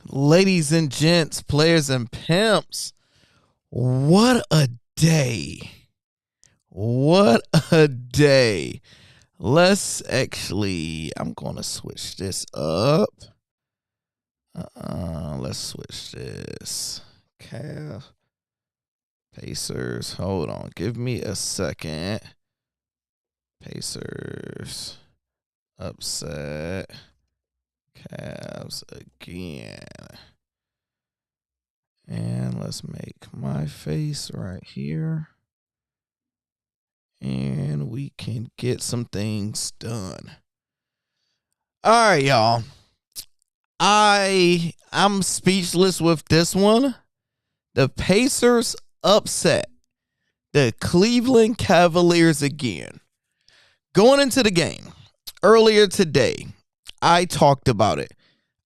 Ladies and gents, players and pimps, what a day. What a day. I'm going to switch this up. Let's switch this. Cavs, Pacers. Hold on. Give me a second. Pacers upset. Cavs again. And let's make my face right here. And we can get some things done. All right, y'all. I'm speechless with this one. The Pacers upset the Cleveland Cavaliers again. Going into the game earlier today, I talked about it.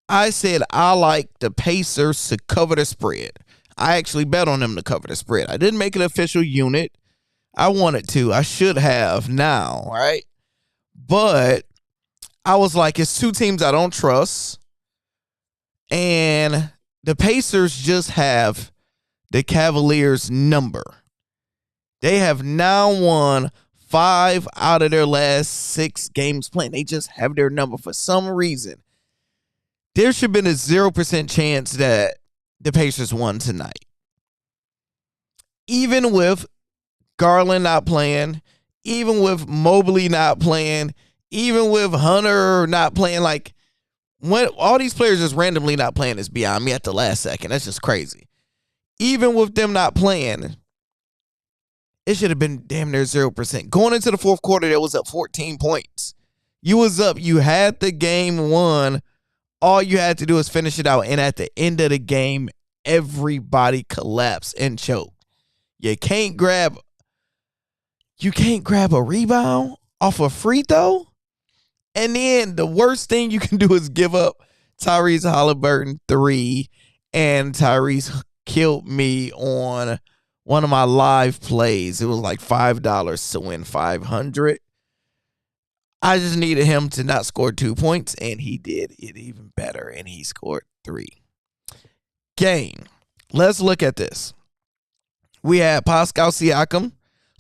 I said I like the Pacers to cover the spread. I actually bet on them to cover the spread. I didn't make an official unit. I wanted to. I should have now, right? But I was like, it's two teams I don't trust. And the Pacers just have the Cavaliers' number. They have now won 5 out of their last 6 games playing. They just have their number for some reason. There should have been a 0% chance that the Pacers won tonight. Even with Garland not playing, even with Mobley not playing, even with Hunter not playing, like when all these players just randomly not playing is beyond me at the last second. That's just crazy. Even with them not playing, it should have been damn near 0%. Going into the fourth quarter, there was up 14 points. You was up. You had the game won. All you had to do is finish it out. And at the end of the game, everybody collapsed and choked. You can't grab a rebound off a free throw. And then the worst thing you can do is give up Tyrese Halliburton 3. And Tyrese killed me on one of my live plays. It was like $5 to win 500. I just needed him to not score 2 points, and he did it even better, and he scored 3. Game. Let's look at this. We had Pascal Siakam,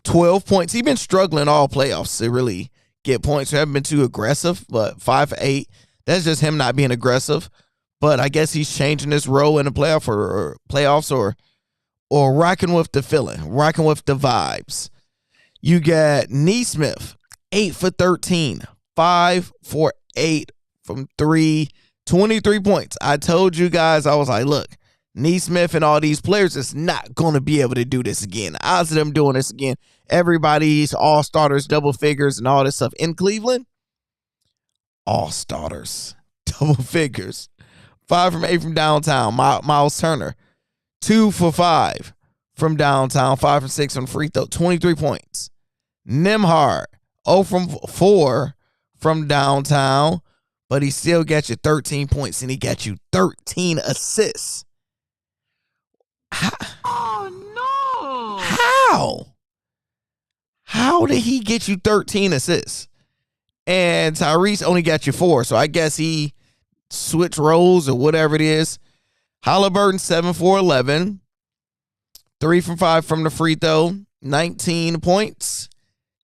12 points. He's been struggling all playoffs to really get points. We haven't been too aggressive, but 5 for 8. That's just him not being aggressive. But I guess he's changing his role in the playoffs or rocking with the feeling, rocking with the vibes. You got Nesmith, 8 for 13, 5 for 8 from 3, 23 points. I told you guys, I was like, look, Nesmith and all these players is not going to be able to do this again. The odds of them doing this again, everybody's all-starters, double figures, and all this stuff in Cleveland, all-starters, double figures. 5 from 8 from downtown, Miles Turner. 2 for 5 from downtown, 5 from 6 on free throw, 23 points. Nembhard, 0 from 4 from downtown, but he still got you 13 points, and he got you 13 assists. Oh, no. How? How did he get you 13 assists? And Tyrese only got you 4, so I guess he switched roles or whatever it is. Halliburton, 7 for 11. 3 from 5 from the free throw. 19 points.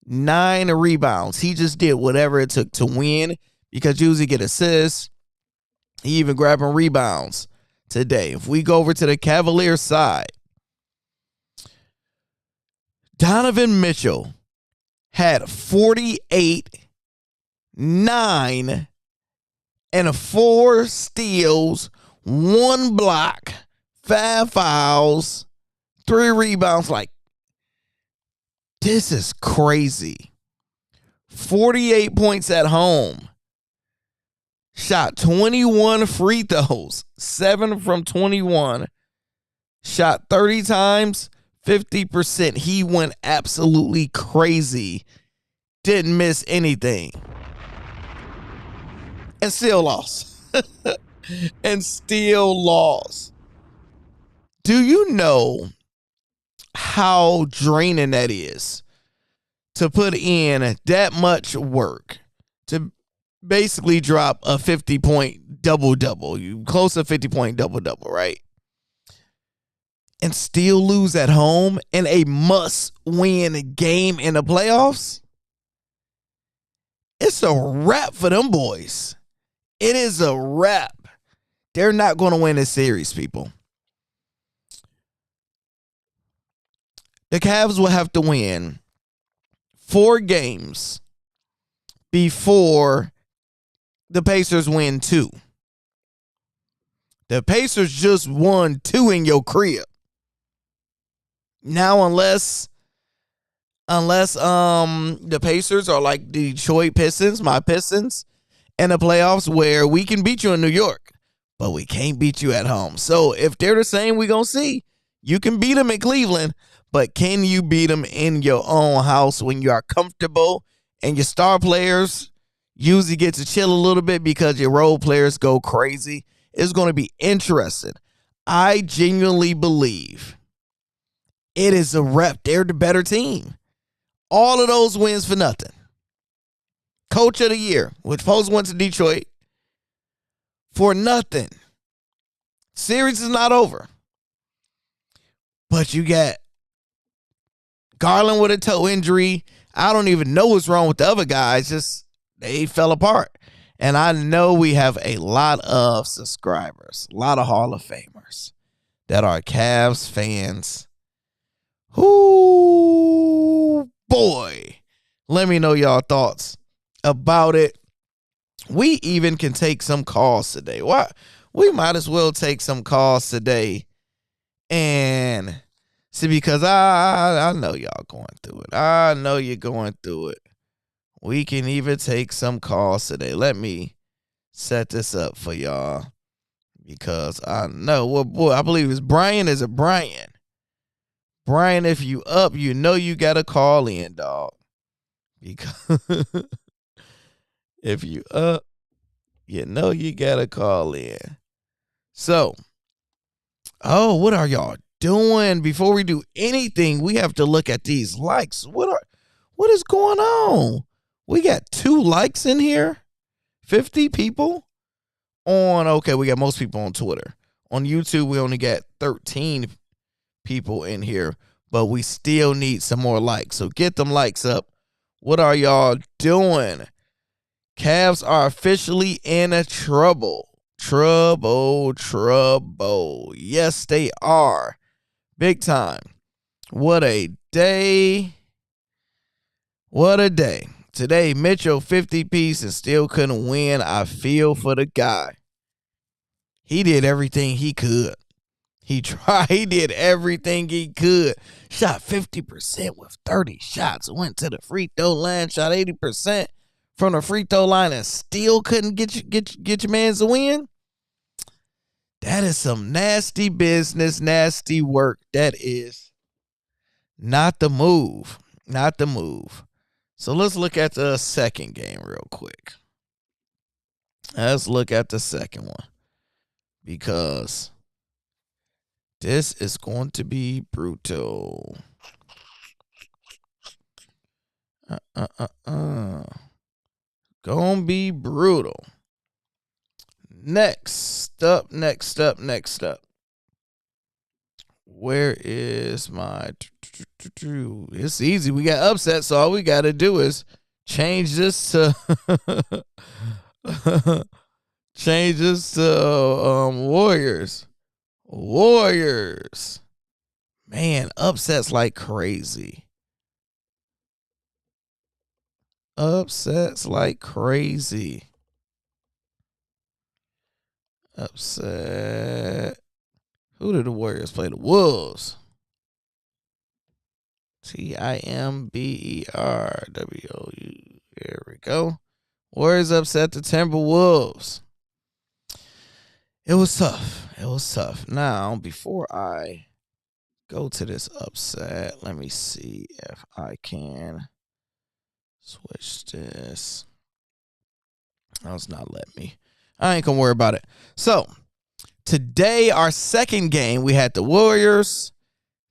9 rebounds. He just did whatever it took to win because usually get assists. He even grabbing rebounds today. If we go over to the Cavaliers side, Donovan Mitchell had 48, 9, and 4 steals, 1 block, 5 fouls, 3 rebounds. Like, this is crazy. 48 points at home. Shot 21 free throws, 7 from 21. Shot 30 times, 50%. He went absolutely crazy. Didn't miss anything. And still lost. Do you know how draining that is to put in that much work, to basically drop a 50-point double-double. You close to 50-point double-double, right? And still lose at home in a must-win game in the playoffs. It's a wrap for them boys. It is a wrap. They're not going to win this series, people. The Cavs will have to win 4 games before the Pacers win 2. The Pacers just won 2 in your crib. Now, unless the Pacers are like the Detroit Pistons, my Pistons, in the playoffs where we can beat you in New York, but we can't beat you at home. So if they're the same, we're going to see. You can beat them in Cleveland, but can you beat them in your own house when you are comfortable and your star players usually get to chill a little bit because your role players go crazy? It's going to be interesting. I genuinely believe it is a rep. They're the better team. All of those wins for nothing. Coach of the year, which Post went to Detroit for nothing. Series is not over. But you got Garland with a toe injury. I don't even know what's wrong with the other guys. Just they fell apart. And I know we have a lot of subscribers, a lot of Hall of Famers that are Cavs fans. Ooh, boy. Let me know y'all thoughts about it. We even can take some calls today. What? We might as well take some calls today and see, because I know y'all going through it. I know you're going through it. We can even take some calls today. Let me set this up for y'all because I know. Well, boy, I believe it's Brian. Is it Brian? Brian, if you up, you know you got to call in, dog. Because if you up, you know you got to call in. So, what are y'all doing? Before we do anything, we have to look at these likes. What is going on? We got 2 likes in here. 50 people on, okay, we got most people on Twitter. On YouTube, we only got 13 people in here, but we still need some more likes. So get them likes up. What are y'all doing? Cavs are officially in a trouble. Trouble. Yes, they are. Big time. What a day. What a day. Today, Mitchell 50-piece and still couldn't win. I feel for the guy. He did everything he could. He tried. He did everything he could. Shot 50% with 30 shots. Went to the free throw line. Shot 80% from the free throw line and still couldn't get your man's a win. That is some nasty business, nasty work. That is not the move. Not the move. So let's look at the second game real quick. Let's look at the second one. Because this is going to be brutal. Gonna be brutal. Next up. Where is my... It's easy. We got upset, so all we got to do is change this to... Warriors. Man, upsets like crazy. Upset. Who did the Warriors play? The Wolves. Timberwou. There we go. Warriors upset the Timberwolves. It was tough. Now, before I go to this upset, let me see if I can switch this. No, it's not letting me. I ain't gonna worry about it. So, today, our second game, we had the Warriors.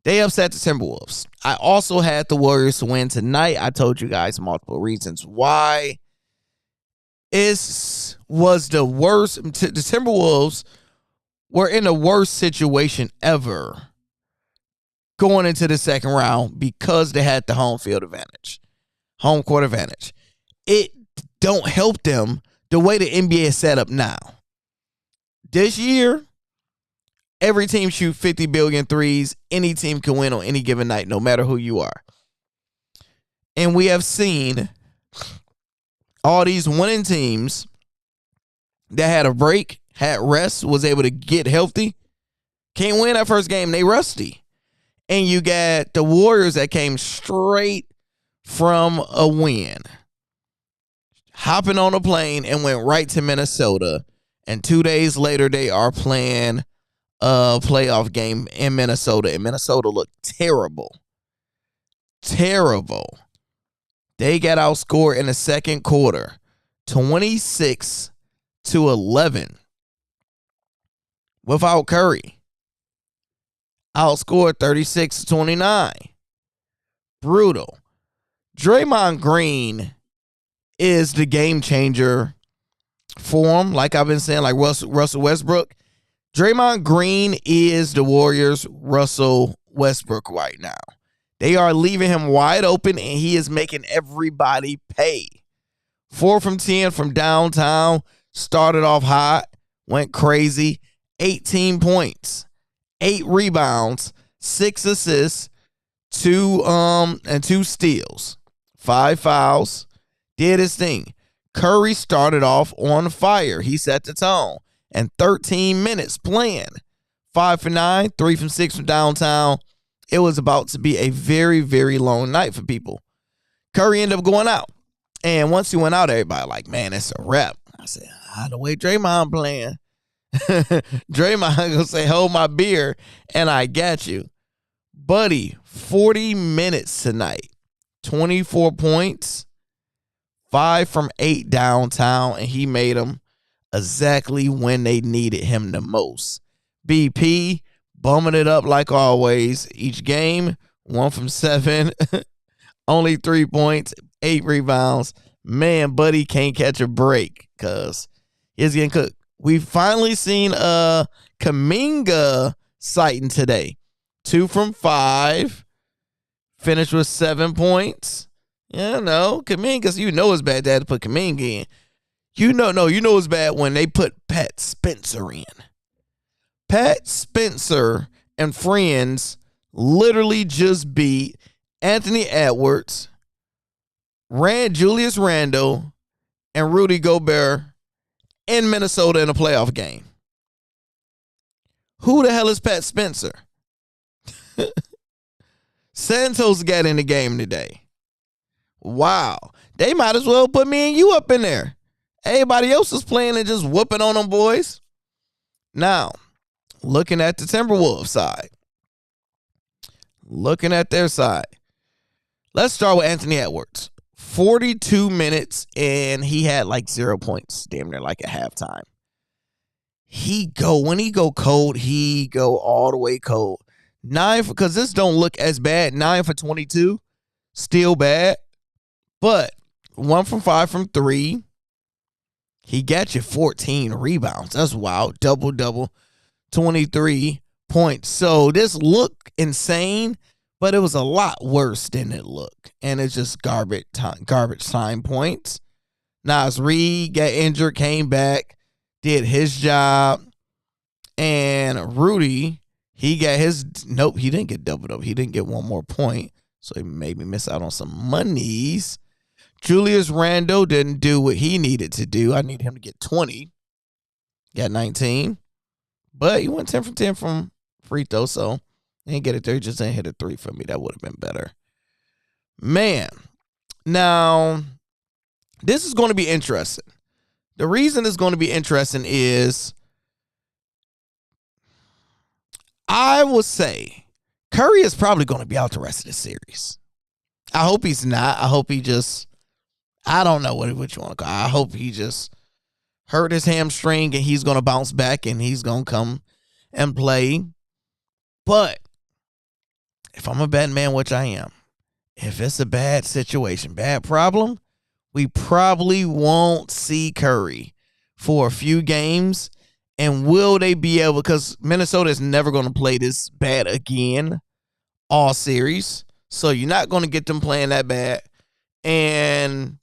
They upset the Timberwolves. I also had the Warriors to win tonight. I told you guys multiple reasons why. was the worst. The Timberwolves were in the worst situation ever going into the second round because they had the home court advantage. It don't help them the way the NBA is set up now. This year, every team shoot 50 billion threes. Any team can win on any given night, no matter who you are. And we have seen all these winning teams that had a break, had rest, was able to get healthy. Can't win that first game. They rusty. And you got the Warriors that came straight from a win, hopping on a plane and went right to Minnesota. And 2 days later, they are playing a playoff game in Minnesota. And Minnesota looked terrible. Terrible. They got outscored in the second quarter, 26-11, without Curry. Outscored 36-29. Brutal. Draymond Green is the game changer for him. Like I've been saying, like Russell Westbrook. Draymond Green is the Warriors' Russell Westbrook right now. They are leaving him wide open, and he is making everybody pay. 4 from 10 from downtown. Started off hot. Went crazy. 18 points. 8 rebounds. 6 assists. 2 steals. 5 fouls. Did his thing. Curry started off on fire. He set the tone. And 13 minutes playing. 5 for 9. 3 from 6 from downtown. It was about to be a very, very long night for people. Curry ended up going out. And once he went out, everybody like, man, it's a wrap. I said, the way Draymond playing. Draymond gonna say, hold my beer, and I got you. Buddy, 40 minutes tonight. 24 points. 5 from 8 downtown, and he made them exactly when they needed him the most. BP bumming it up like always. Each game, 1 from 7. Only 3 points, 8 rebounds. Man, Buddy can't catch a break because he's getting cooked. We've finally seen Kuminga sighting today. 2 from 5. Finished with 7 points. Kuminga, you know it's bad they had to put Kuminga in. You know it's bad when they put Pat Spencer in. Pat Spencer and friends literally just beat Anthony Edwards, Julius Randle, and Rudy Gobert in Minnesota in a playoff game. Who the hell is Pat Spencer? Santos got in the game today. Wow. They might as well put me and you up in there. Everybody else is playing and just whooping on them boys. Now, looking at the Timberwolves side. Looking at their side. Let's start with Anthony Edwards. 42 minutes, and he had like 0 points, damn near like at halftime. When he go cold, he go all the way cold. 9, because this don't look as bad. 9 for 22, still bad. But 1 from 5 from 3. He got you 14 rebounds. That's wild. Double, 23 points. So this looked insane, but it was a lot worse than it looked. And it's just garbage time points. Nas Reed got injured, came back, did his job. And Rudy, he got his, nope, he didn't get double. He didn't get 1 more point. So he made me miss out on some monies. Julius Randle didn't do what he needed to do. I need him to get 20. Got 19. But he went 10 from 10 from free throw, so he didn't get it there. He just didn't hit a 3 for me. That would have been better. Man. Now, this is going to be interesting. The reason it's going to be interesting is I will say Curry is probably going to be out the rest of the series. I hope he's not. I hope he just, I don't know what you want to call it. I hope he just hurt his hamstring and he's going to bounce back and he's going to come and play. But if I'm a bad man, which I am, if it's a bad situation, bad problem, we probably won't see Curry for a few games. And will they be able, because Minnesota is never going to play this bad again all series. So you're not going to get them playing that bad. And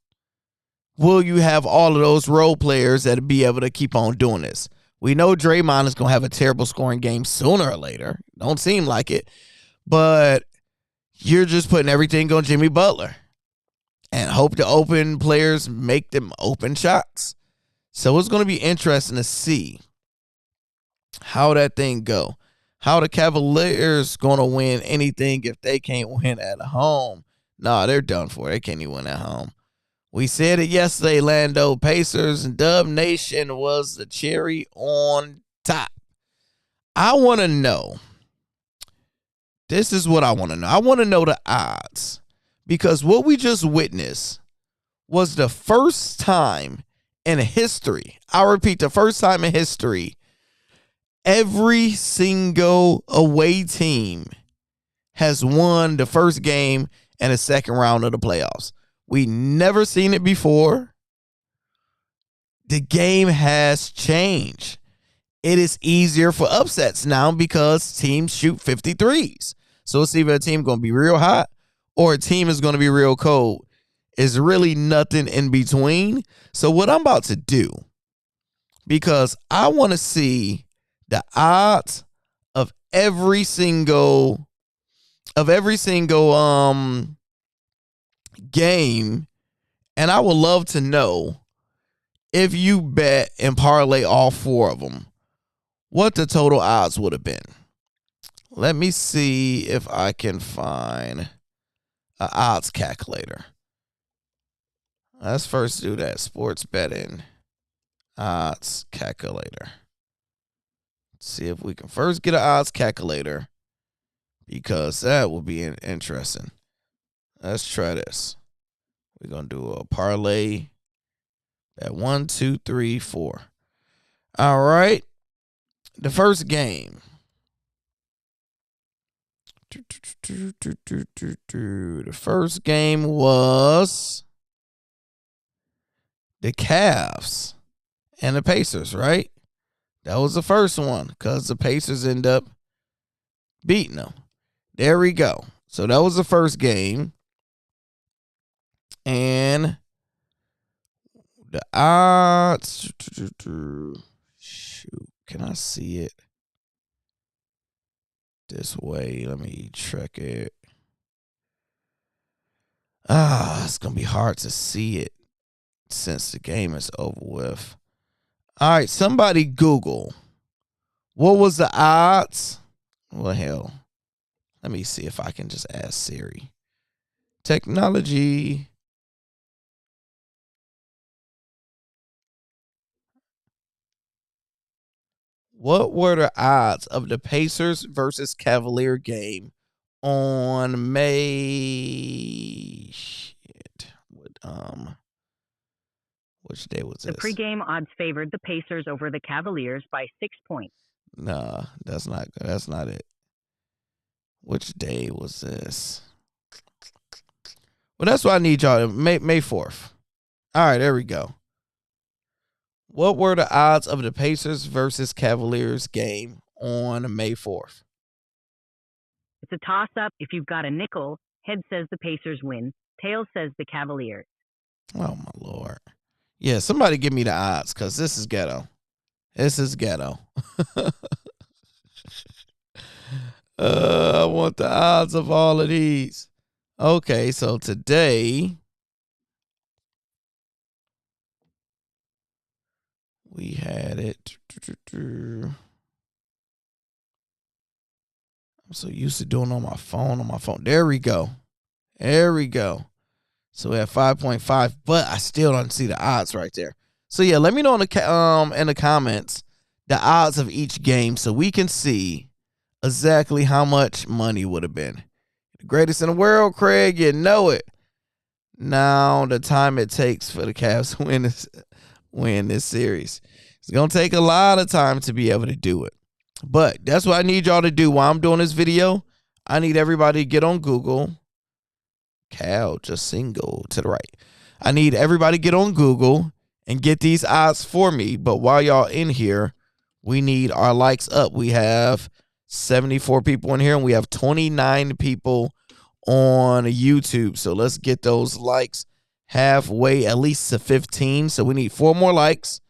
will you have all of those role players that be able to keep on doing this? We know Draymond is going to have a terrible scoring game sooner or later. Don't seem like it. But you're just putting everything on Jimmy Butler and hope the open players make them open shots. So it's going to be interesting to see how that thing go. How the Cavaliers going to win anything if they can't win at home. Nah, they're done for. They can't even win at home. We said it yesterday, Lando. Pacers and Dub Nation was the cherry on top. I want to know. This is what I want to know. I want to know the odds. Because what we just witnessed was the first time in history. I repeat, the first time in history, every single away team has won the first game and the second round of the playoffs. We never seen it before. The game has changed. It is easier for upsets now because teams shoot 53s. So it's either a team going to be real hot or a team is going to be real cold. It's really nothing in between. So what I'm about to do, because I want to see the odds of every single game, and I would love to know if you bet and parlay all four of them, what the total odds would have been. Let me see if I can find an odds calculator. Let's first do that. Sports betting odds calculator. Let's see if we can first get an odds calculator, because that will be interesting. Let's try this. We're going to do a parlay at 1, 2, 3, 4. All right. The first game. The first game was the Cavs and the Pacers, right? That was the first one because the Pacers end up beating them. There we go. So that was the first game. And the odds. Shoot, can I see it this way? Let me check it. It's going to be hard to see it since the game is over with. All right, somebody Google. What was the odds? Well, hell. Let me see if I can just ask Siri. Technology. What were the odds of the Pacers versus Cavalier game on May? Which day was this? The pregame odds favored the Pacers over the Cavaliers by 6 points. Nah, that's not it. Which day was this? Well, that's what I need y'all to May 4th. All right, there we go. What were the odds of the Pacers versus Cavaliers game on May 4th? It's a toss-up. If you've got a nickel, head says the Pacers win. Tail says the Cavaliers. Oh, my Lord. Yeah, somebody give me the odds, because this is ghetto. This is ghetto. I want the odds of all of these. Okay, so today we had it. I'm so used to doing it on my phone. There we go. So we have 5.5, but I still don't see the odds right there. So yeah, let me know in the comments the odds of each game so we can see exactly how much money would have been. The greatest in the world, Craig, you know it. Now the time it takes for the Cavs to win this series. It's going to take a lot of time to be able to do it. But that's what I need y'all to do while I'm doing this video. I need everybody to get on Google. Cal, just single to the right. I need everybody get on Google and get these odds for me. But while y'all in here, we need our likes up. We have 74 people in here, and we have 29 people on YouTube. So let's get those likes halfway, at least to 15. So we need 4 more likes.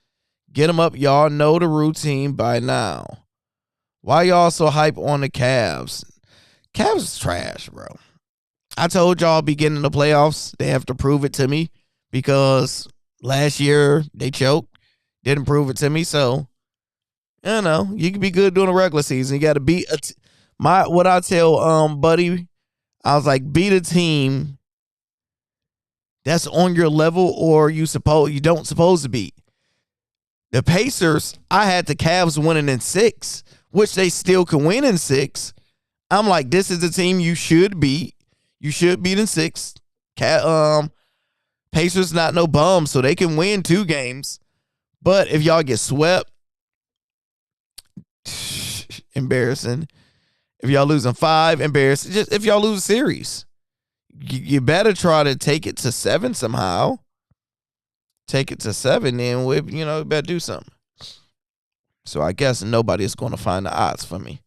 Get them up. Y'all know the routine by now. Why y'all so hype on the Cavs? Cavs is trash, bro. I told y'all beginning the playoffs, they have to prove it to me because last year they choked. Didn't prove it to me. So, you know, you can be good during the regular season. You got to beat what I tell Buddy, I was like, beat a team that's on your level or you don't supposed to beat. The Pacers, I had the Cavs winning in 6, which they still can win in 6. I'm like, this is the team you should beat. You should beat in 6. Pacers not no bums, so they can win 2 games. But if y'all get swept, embarrassing. If y'all losing 5, embarrassing. Just if y'all lose a series, you better try to take it to 7 somehow. Take it to 7, then we better do something. So I guess nobody's going to find the odds for me.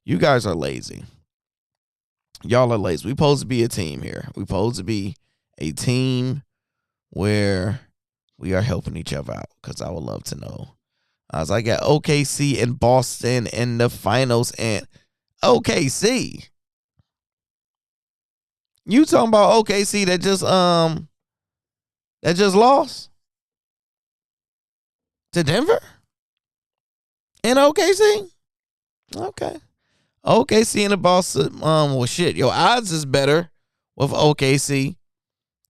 You guys are lazy. Y'all are lazy. We supposed to be a team here. We supposed to be a team where we are helping each other out, because I would love to know. I was like at OKC and Boston in the finals, and OKC. You talking about OKC that just lost to Denver? In OKC? Okay. OKC and the Boston. Well, shit. Your odds is better with OKC.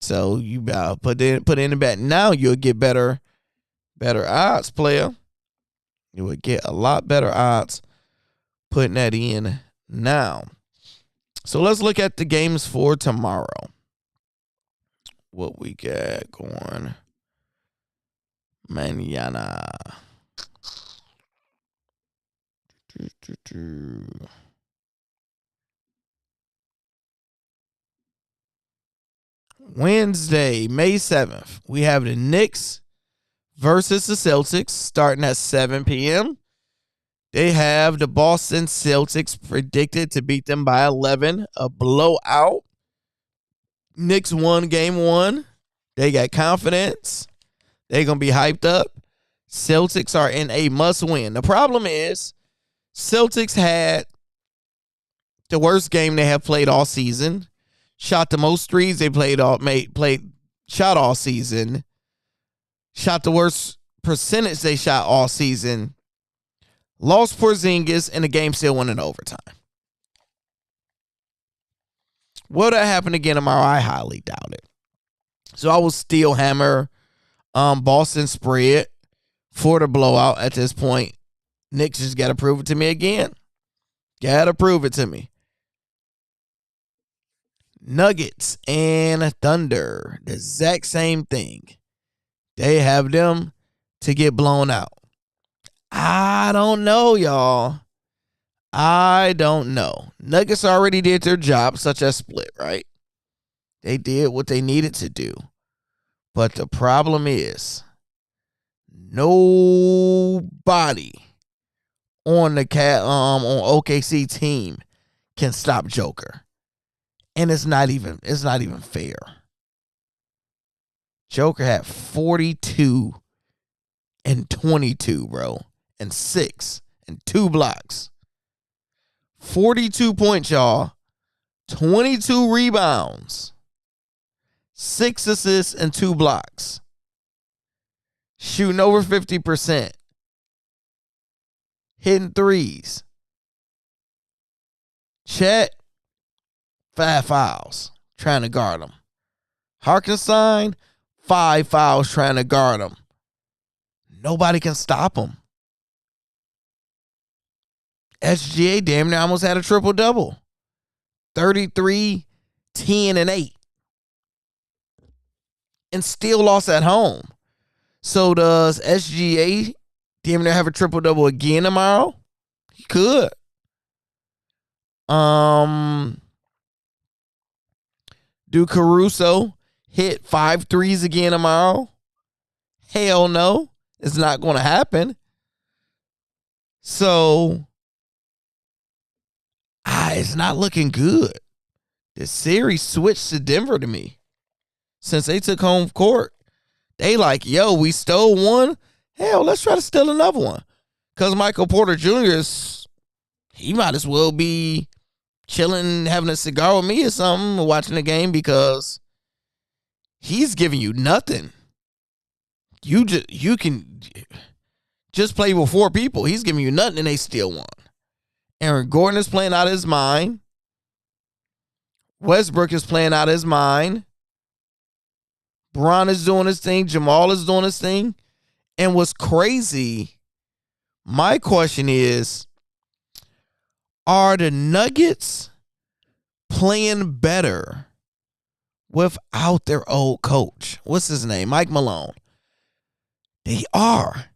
So you put in the bet. Now you'll get better odds, player. You would get a lot better odds putting that in now. So let's look at the games for tomorrow. What we got going. Mañana. Wednesday, May 7th, we have the Knicks versus the Celtics starting at 7 p.m. They have the Boston Celtics predicted to beat them by 11, a blowout. Knicks won game 1. They got confidence. They're going to be hyped up. Celtics are in a must win. The problem is Celtics had the worst game they have played all season. Shot the most threes they shot all season. Shot the worst percentage they shot all season. Lost Porzingis, and the game still went in overtime. Will that happen again tomorrow? I highly doubt it. So I will still hammer Boston spread for the blowout at this point. Knicks just got to prove it to me again. Got to prove it to me. Nuggets and Thunder, the exact same thing. They have them to get blown out. I don't know, y'all. I don't know. Nuggets already did their job, such as split, right? They did what they needed to do. But the problem is, nobody on the on OKC team can stop Joker. And it's not even fair. Joker had 42 and 22, bro. And 6 and 2 blocks. 42 points, y'all. 22 rebounds. 6 assists and 2 blocks. Shooting over 50%. Hitting threes. Chet, 5 fouls trying to guard him. Hartenstein, 5 fouls trying to guard him. Nobody can stop him. SGA damn near almost had a triple-double. 33, 10, and 8. And still lost at home. So does SGA damn near have a triple-double again tomorrow? He could. Do Caruso hit 5 threes again tomorrow? Hell no. It's not going to happen. So, it's not looking good. The series switched to Denver to me. Since they took home court, they like, yo, we stole one. Hell, let's try to steal another one. Because Michael Porter Jr. he might as well be chilling, having a cigar with me or something, watching the game, because he's giving you nothing. You can just play with 4 people. He's giving you nothing, and they still won. Aaron Gordon is playing out of his mind. Westbrook is playing out of his mind. Bron is doing his thing. Jamal is doing his thing. And what's crazy, my question is, are the Nuggets playing better without their old coach? What's his name? Mike Malone. They are.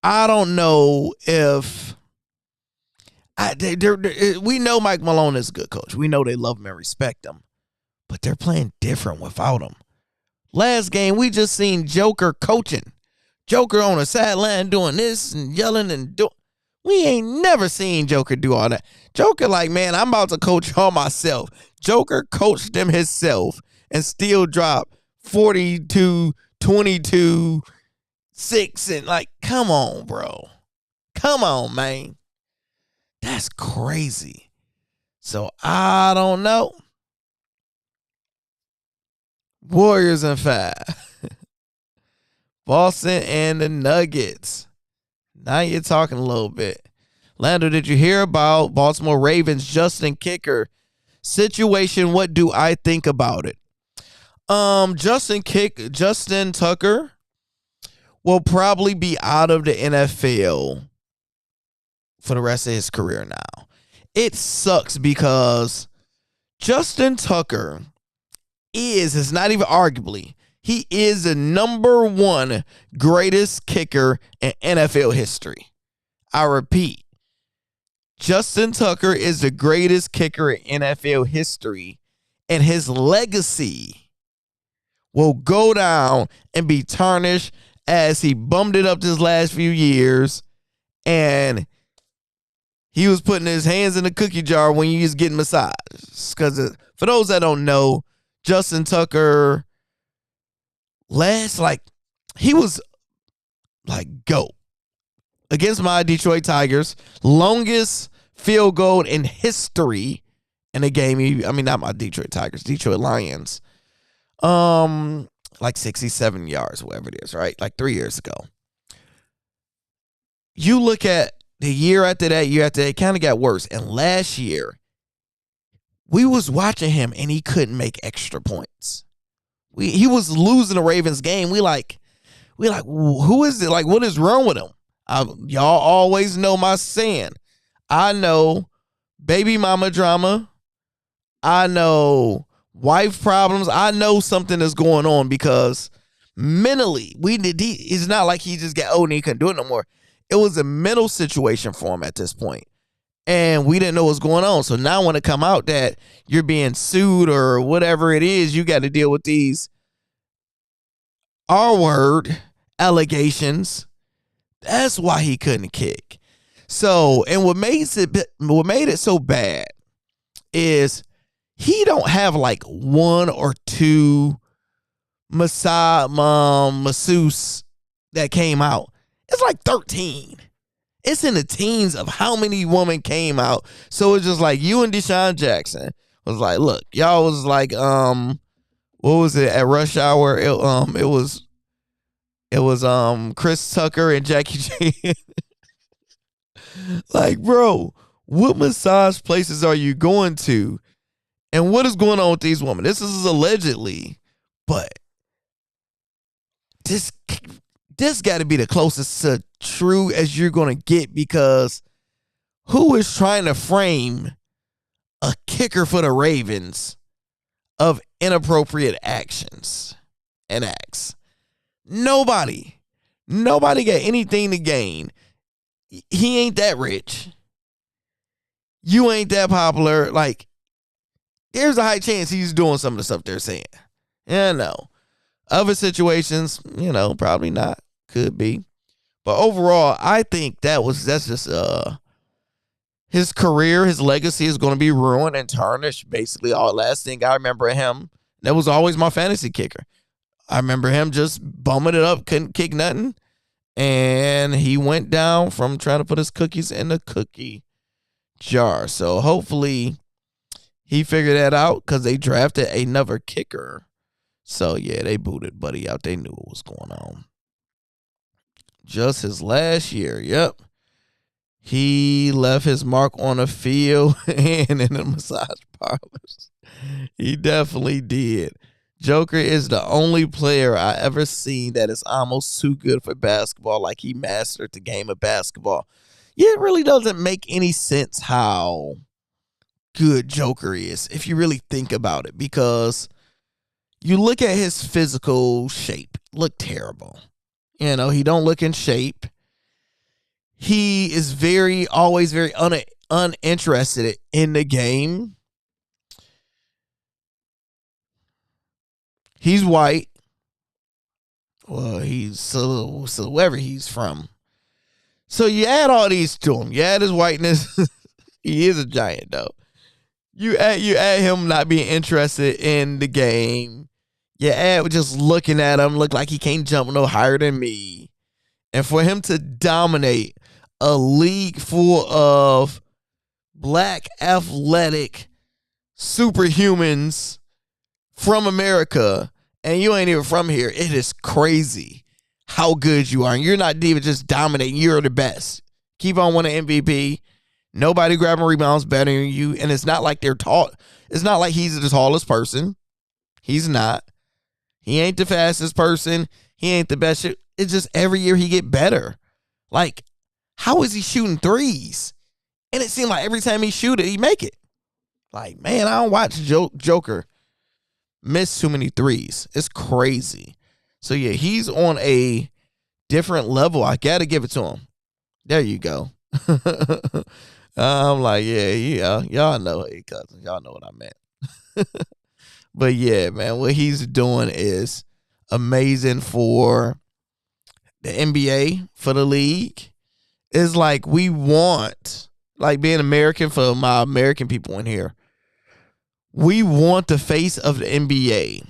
I don't know if... we know Mike Malone is a good coach. We know they love him and respect him. But they're playing different without him. Last game, we just seen Joker coaching. Joker on the sideline doing this and yelling and doing. We ain't never seen Joker do all that. Joker like, man, I'm about to coach all myself. Joker coached them himself and still dropped 42, 22, 6. And like, come on, bro. Come on, man. That's crazy. So, I don't know. Warriors in 5. Boston and the Nuggets. Now you're talking a little bit. Lando, did you hear about Baltimore Ravens Justin Kicker situation? What do I think about it? Justin Tucker will probably be out of the NFL for the rest of his career now. It sucks because Justin Tucker is not even arguably, he is the number 1 greatest kicker in NFL history. I repeat, Justin Tucker is the greatest kicker in NFL history, and his legacy will go down and be tarnished as he bummed it up this last few years, and he was putting his hands in the cookie jar when you was getting massages. Because for those that don't know, Justin Tucker he was like GOAT against my Detroit Tigers, longest field goal in history in a game. I mean, not my Detroit Tigers, Detroit Lions. Like 67 yards, whatever it is, right? Like 3 years ago. You look at the year after that, it kind of got worse. And last year, we was watching him and he couldn't make extra points. He was losing the Ravens game. We like, who is it? Like, what is wrong with him? Y'all always know my saying. I know baby mama drama. I know wife problems. I know something is going on because mentally, it's not like he just got old and he couldn't do it no more. It was a mental situation for him at this point. And we didn't know what's going on. So now when it come out that you're being sued or whatever it is, you got to deal with these R-word allegations. That's why he couldn't kick. So, and what made it so bad is he don't have like 1 or 2 masseuse that came out. It's like 13. It's in the teens of how many women came out. So it's just like you and Deshaun Jackson was like, look, y'all was like, what was it at rush hour? It was Chris Tucker and Jackie Chan. Like, bro, what massage places are you going to? And what is going on with these women? This is allegedly, but this got to be the closest to true as you're going to get, because who is trying to frame a kicker for the Ravens of inappropriate actions and acts? Nobody got anything to gain. He ain't that rich. You ain't that popular. Like, there's a high chance he's doing some of the stuff they're saying. Yeah, no. Other situations, probably not. Could be. But overall, I think that's just his career, his legacy is going to be ruined and tarnished. Basically, all last thing I remember him, that was always my fantasy kicker. I remember him just bumming it up, couldn't kick nothing. And he went down from trying to put his cookies in the cookie jar. So hopefully he figured that out because they drafted another kicker. So yeah, they booted Buddy out. They knew what was going on. Just his last year. Yep. He left his mark on the field and in the massage parlors. He definitely did. Joker is the only player I ever seen that is almost too good for basketball, like he mastered the game of basketball. Yeah, it really doesn't make any sense how good Joker is if you really think about it, because you look at his physical shape, look terrible. He don't look in shape. He is always very uninterested in the game. He's white. Well, he's so wherever he's from. So you add all these to him. You add his whiteness. He is a giant, though. You add him not being interested in the game. You add just looking at him, look like he can't jump no higher than me. And for him to dominate a league full of black athletic superhumans from America, and you ain't even from here, it is crazy how good you are. And you're not even just dominating, you're the best. Keep on winning MVP. Nobody grabbing rebounds better than you. And it's not like they're tall. It's not like he's the tallest person. He's not. He ain't the fastest person. He ain't the best. It's just every year he get better. Like, how is he shooting threes? And it seemed like every time he shoot it, he make it. Like, man, I don't watch Joker miss too many threes. It's crazy. So, yeah, he's on a different level. I got to give it to him. There you go. I'm like, yeah, y'all know. Hey, cousins, y'all know what I meant. But, yeah, man, what he's doing is amazing for the NBA, for the league. It's like we want, like being American, for my American people in here, we want the face of the NBA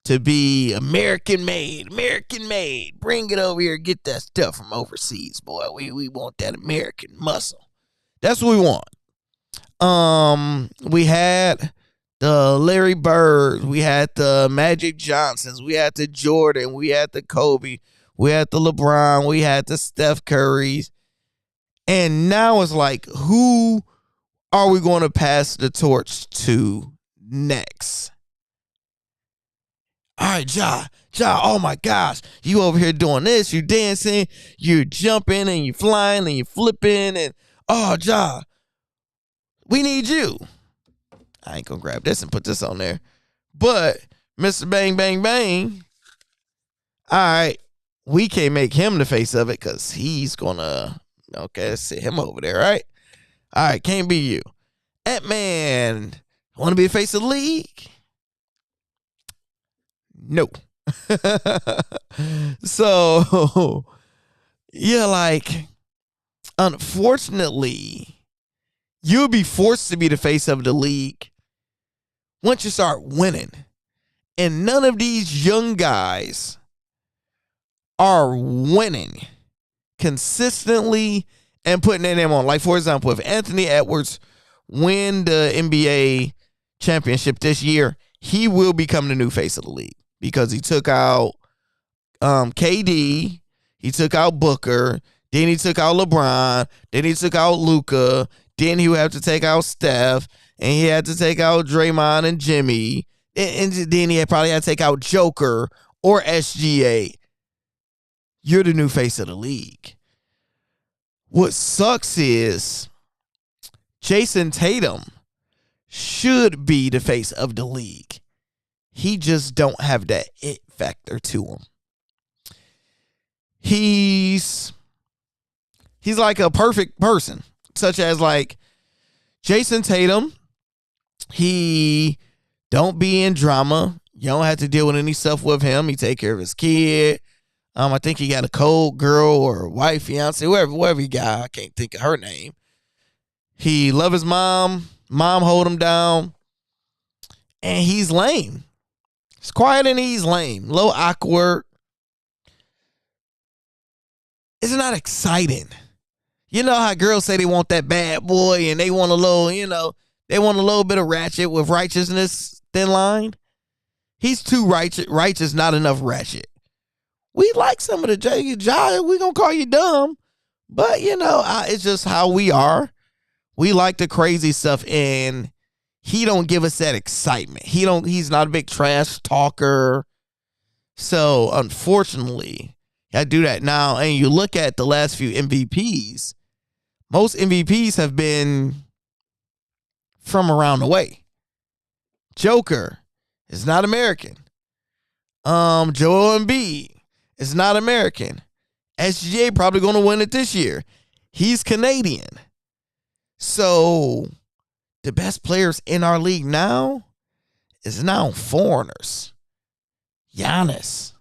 to be American made. Bring it over here, get that stuff from overseas, boy. We want that American muscle. That's what we want. We had the Larry Bird, we had the Magic Johnsons, we had the Jordan, we had the Kobe, we had the LeBron, we had the Steph Currys. And now it's like, who are we going to pass the torch to next? All right, Ja, oh my gosh, you over here doing this, you dancing, you jumping, and you flying, and you flipping, and oh, Ja, we need you. I ain't gonna grab this and put this on there. But Mr. Bang, Bang, Bang, all right, we can't make him the face of it because he's gonna, okay, let's sit him over there, right? All right, can't be you. Ant-Man, want to be the face of the league? No. So, yeah, like, unfortunately, you'll be forced to be the face of the league once you start winning. And none of these young guys are winning consistently and putting their name on. Like, for example, if Anthony Edwards win the NBA championship this year, he will become the new face of the league because he took out KD, he took out Booker, then he took out LeBron, then he took out Luka, then he would have to take out Steph, and he had to take out Draymond and Jimmy, and then he probably had to take out Joker or SGA. You're the new face of the league. What sucks is Jason Tatum should be the face of the league. He just don't have that it factor to him. He's like a perfect person, such as like Jason Tatum. He don't be in drama. You don't have to deal with any stuff with him. He take care of his kid. I think he got a cold girl or wife, fiance, whoever he got. I can't think of her name. He love his mom. Mom hold him down. And he's lame. He's quiet and he's lame. A little awkward. It's not exciting. You know how girls say they want that bad boy and they want a little, they want a little bit of ratchet with righteousness thin line. He's too righteous, not enough ratchet. We like some of the Jai. We gonna call you dumb, but it's just how we are. We like the crazy stuff, and he don't give us that excitement. He's not a big trash talker. So unfortunately, I do that now. And you look at the last few MVPs. Most MVPs have been from around the way. Joker is not American. Joel Embiid is not American. SGA probably going to win it this year. He's Canadian. So the best players in our league now is now foreigners. Giannis,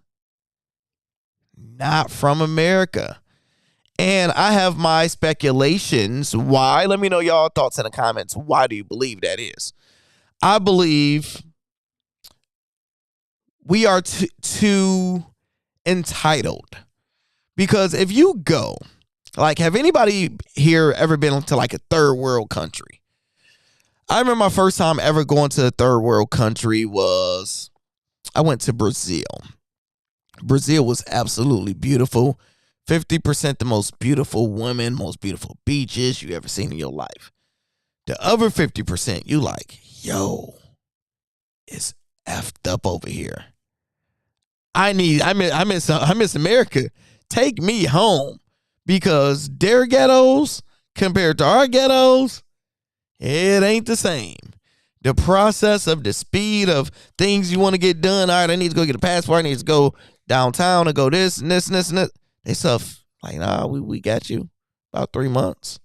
not from America. And I have my speculations. Why? Let me know y'all thoughts in the comments. Why do you believe that is? I believe we are too entitled. Because if you go, have anybody here ever been to a third world country? I remember my first time ever going to a third world country was, I went to Brazil. Brazil was absolutely beautiful. 50% the most beautiful women, most beautiful beaches you ever seen in your life. The other 50%, you yo, it's effed up over here. I miss America. Take me home, because their ghettos compared to our ghettos, it ain't the same. The process of the speed of things you want to get done. All right, I need to go get a passport. I need to go downtown and go this and this and this and that. They stuff nah, we got you about 3 months.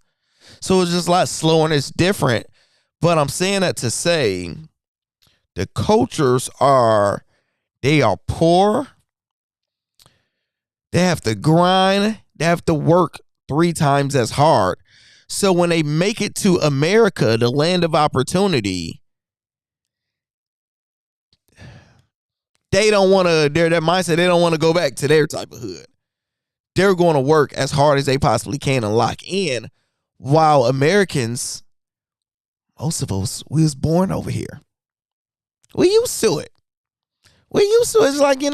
So it's just a lot slower and it's different. But I'm saying that to say the cultures they are poor. They have to grind. They have to work 3 times as hard. So when they make it to America, the land of opportunity, they don't want to, their mindset, they don't want to go back to their type of hood. They're going to work as hard as they possibly can and lock in. While Americans, most of us, we was born over here. We used to it. It's like, you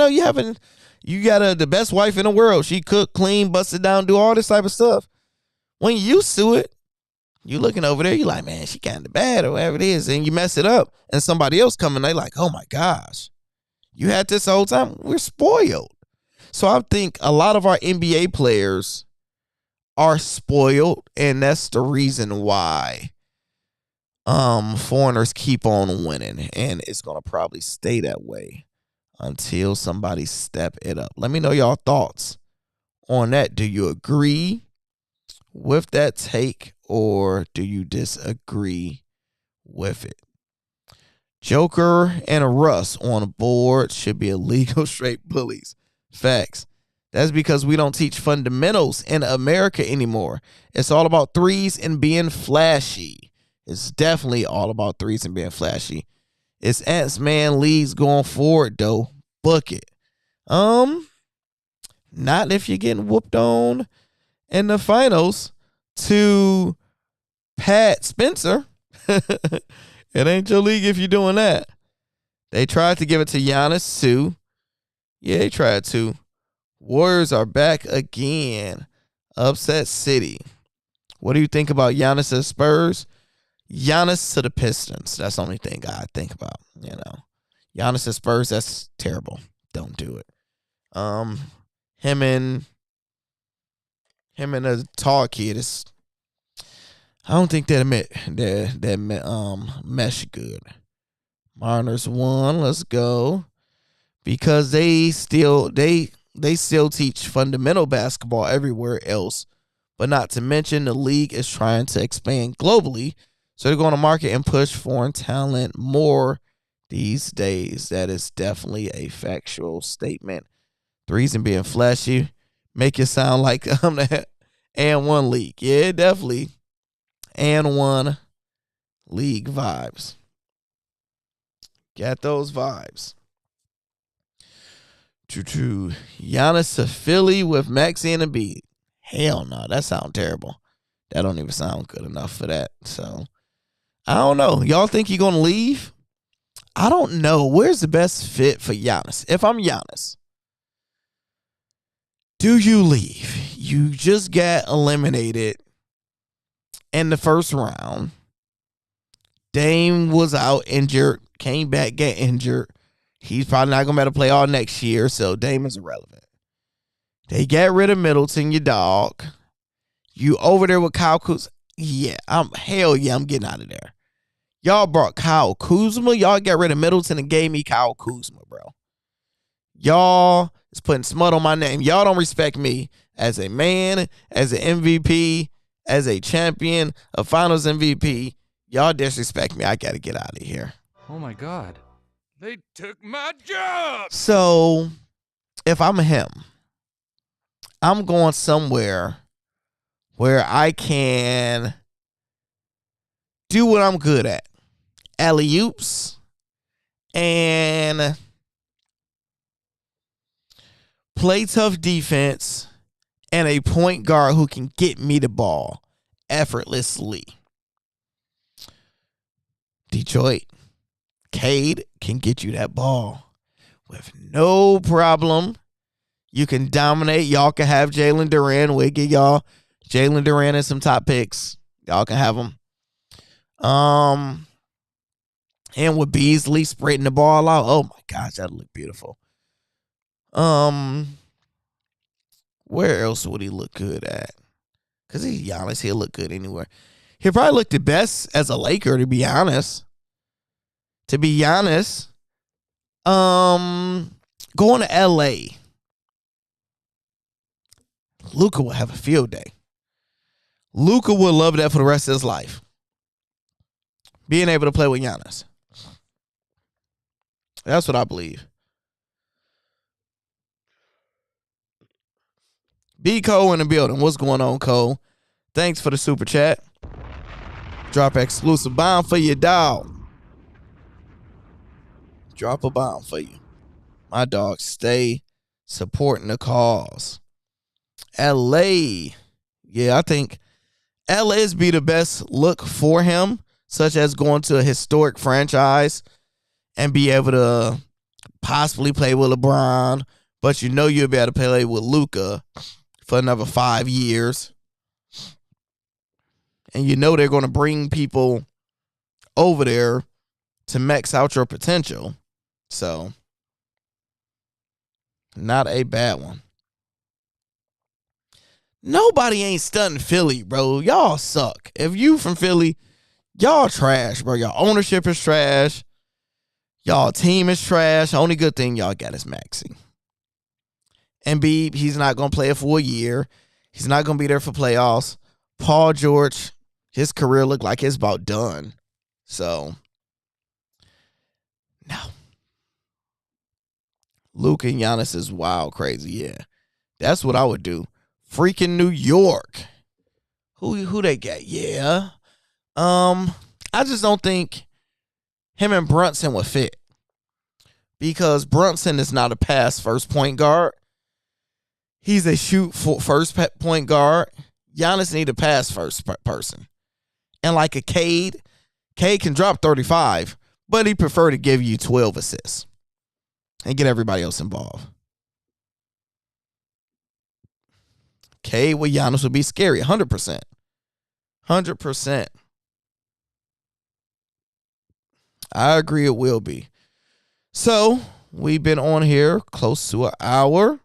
got the best wife in the world. She cook, clean, bust it down, do all this type of stuff. When you used to it, you looking over there, you like, man, she kind of bad or whatever it is. And you mess it up. And somebody else coming, they like, oh my gosh, you had this the whole time. We're spoiled. So I think a lot of our NBA players are spoiled. And that's the reason why foreigners keep on winning. And it's going to probably stay that way until somebody step it up. Let me know y'all thoughts on that. Do you agree with that take or do you disagree with it? Joker and Russ on a board should be illegal. Straight bullies. Facts. That's because we don't teach fundamentals in America anymore. It's all about threes and being flashy. It's definitely all about threes and being flashy. It's Ants-Man leagues going forward, though. Book it. Not if you're getting whooped on in the finals to Pat Spencer. It ain't your league if you're doing that. They tried to give it to Giannis, too. Yeah, they tried to. Warriors are back again. Upset City. What do you think about Giannis to Spurs? Giannis to the Pistons. That's the only thing I think about, Giannis to Spurs, that's terrible. Don't do it. Him and a tall kid is, I don't think that mesh good. Mariners won. Let's go. Because they still teach fundamental basketball everywhere else. But not to mention the league is trying to expand globally. So they're going to market and push foreign talent more these days. That is definitely a factual statement. The reason being flashy make it sound like I'm the and one league. Yeah, definitely. And one league vibes. Got those vibes. True. Giannis to Philly with Maxey and Embiid. Hell no, that sounds terrible. That don't even sound good enough for that. So, I don't know. Y'all think he going to leave? I don't know. Where's the best fit for Giannis? If I'm Giannis, do you leave? You just got eliminated in the first round. Dame was out injured, came back, got injured. He's probably not going to be able to play all next year, so Dame is irrelevant. They got rid of Middleton, your dog. You over there with Kyle Kuzma? Yeah, I'm getting out of there. Y'all brought Kyle Kuzma. Y'all got rid of Middleton and gave me Kyle Kuzma, bro. Y'all is putting smut on my name. Y'all don't respect me as a man, as an MVP, as a champion, a finals MVP. Y'all disrespect me. I got to get out of here. Oh, my God. They took my job. So, if I'm him, I'm going somewhere where I can do what I'm good at. Alley-oops and play tough defense and a point guard who can get me the ball effortlessly. Detroit, Cade can get you that ball with no problem. You can dominate. Y'all can have Jalen Duran. We'll get y'all Jalen Duran and some top picks. Y'all can have them. And with Beasley spreading the ball out. Oh my gosh, that'd look beautiful. Where else would he look good at? Because he's Giannis, he'll look good anywhere. He'll probably look the best as a Laker, to be honest. Going to LA. Luka will have a field day. Luka will love that for the rest of his life. Being able to play with Giannis. That's what I believe. B. Cole in the building. What's going on, Cole? Thanks for the super chat. Drop exclusive bomb for your dog. Drop a bomb for you. My dog stay supporting the cause. LA. Yeah, I think LA's be the best look for him, such as going to a historic franchise and be able to possibly play with LeBron, but you know you'll be able to play with Luka for another 5 years. And you know they're going to bring people over there to max out your potential. So, not a bad one. Nobody ain't stunting Philly, bro. Y'all suck. If you from Philly, y'all trash, bro. Y'all ownership is trash. Y'all team is trash. The only good thing y'all got is Maxey. Embiid, he's not going to play a full year. He's not going to be there for playoffs. Paul George, his career looked like it's about done. So, no. Luka and Giannis is wild crazy. Yeah. That's what I would do. Freaking New York. Who they got? Yeah. I just don't think him and Brunson would fit. Because Brunson is not a pass first point guard. He's a shoot first point guard. Giannis need a pass first person. And like a Cade can drop 35, but he prefer to give you 12 assists and get everybody else involved. Cade with Giannis would be scary, 100%. 100%. I agree it will be. So, we've been on here close to an hour.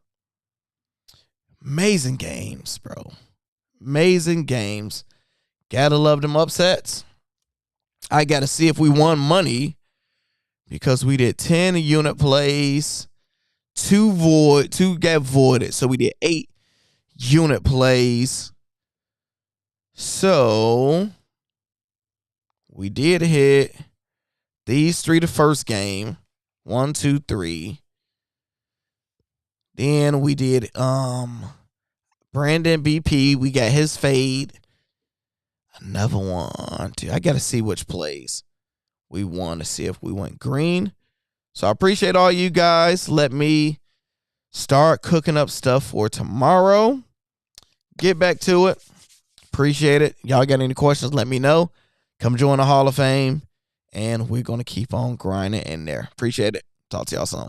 Amazing games, bro. Amazing games. Gotta love them upsets. I gotta see if we won money because we did 10 unit plays, 2 got voided. So we did 8 unit plays. So we did hit These three the first game. 1, 2, 3. Then we did Brandon BP. We got his fade. Another one. Dude, I gotta see which plays we won to see if we went green. So I appreciate all you guys. Let me start cooking up stuff for tomorrow. Get back to it. Appreciate it. Y'all got any questions, let me know. Come join the Hall of Fame. And we're going to keep on grinding in there. Appreciate it. Talk to y'all soon.